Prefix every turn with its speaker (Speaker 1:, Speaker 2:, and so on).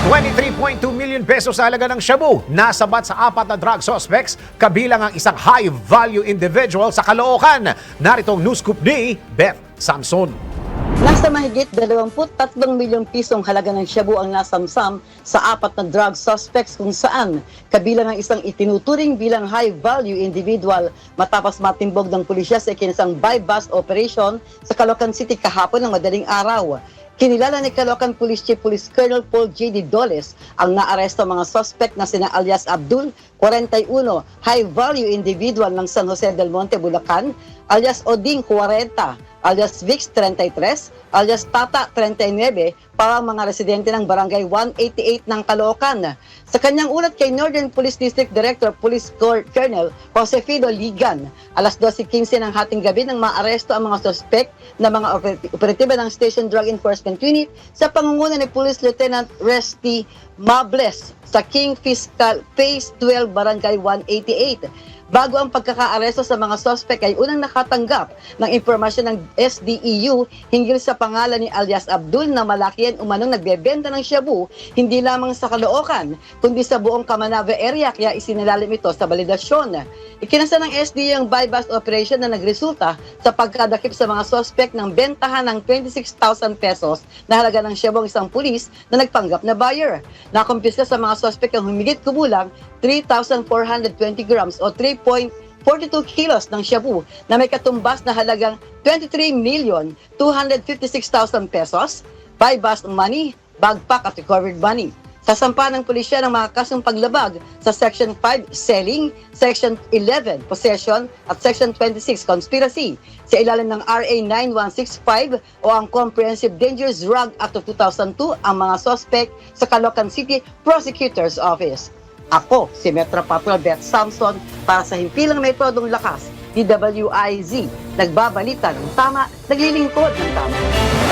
Speaker 1: 23.2 million pesos sa halaga ng shabu nasabat sa apat na drug suspects kabilang ang isang high-value individual sa Caloocan. Narito ang news scoop ni Beth Samson.
Speaker 2: Nasa mahigit 23 milyong pisong halaga ng shabu ang nasamsam sa apat na drug suspects kung saan kabilang ang isang itinuturing bilang high-value individual matapos matimbog ng pulisya sa ikinasang buy-bust operation sa Caloocan City kahapon ng madaling araw. Kinilala ni Caloocan Police Chief Police Colonel Paul J.D. Doles ang naaresto mga suspect na sina alias Abdul, 41, high-value individual ng San Jose del Monte, Bulacan, alias Oding, 40, alias Vix, 33, alias Tata, 39, para mga residente ng Barangay 188 ng Caloocan. Sa kanyang ulat kay Northern Police District Director Police Colonel Josefido Ligan, alas 12:15 ng hating gabi nang maaresto ang mga suspect na mga operatiba ng Station Drug Enforcement Unit sa pangunguna ni Police Lieutenant Resty Mables sa King Fiscal Phase 12 Barangay 188. Bago ang pagkakaaresto sa mga suspect ay unang nakatanggap ng impormasyon ng SDEU hinggil sa pangalan ni alias Abdul na malakihan umanong nagbebenta ng shabu hindi lamang sa Caloocan kundi sa buong Camanave area, kaya isinilalim ito sa balidasyon. Ikinasa ng SDEU ang buy-bust operation na nagresulta sa pagkadakip sa mga suspect ng bentahan ng 26,000 pesos na halaga ng shabu ang isang pulis na nagpanggap na buyer. Nakumpiska sa mga suspect ang humigit kumulang 3,420 grams o 3.42 kilos ng shabu na may katumbas na halagang 23,256,000 pesos, buy-bust money, bagpak at recovered money. Sasampa ng pulisya ng mga kasong paglabag sa Section 5, Selling, Section 11, Possession, at Section 26, Conspiracy, sa ilalim ng RA 9165 o ang Comprehensive Dangerous Drug Act of 2002 ang mga suspect sa Caloocan City Prosecutor's Office. Ako, si Metro Patrol Beth Samson, para sa himpilang metodong lakas, DWIZ, nagbabalita ng tama, naglilingkod ng tama.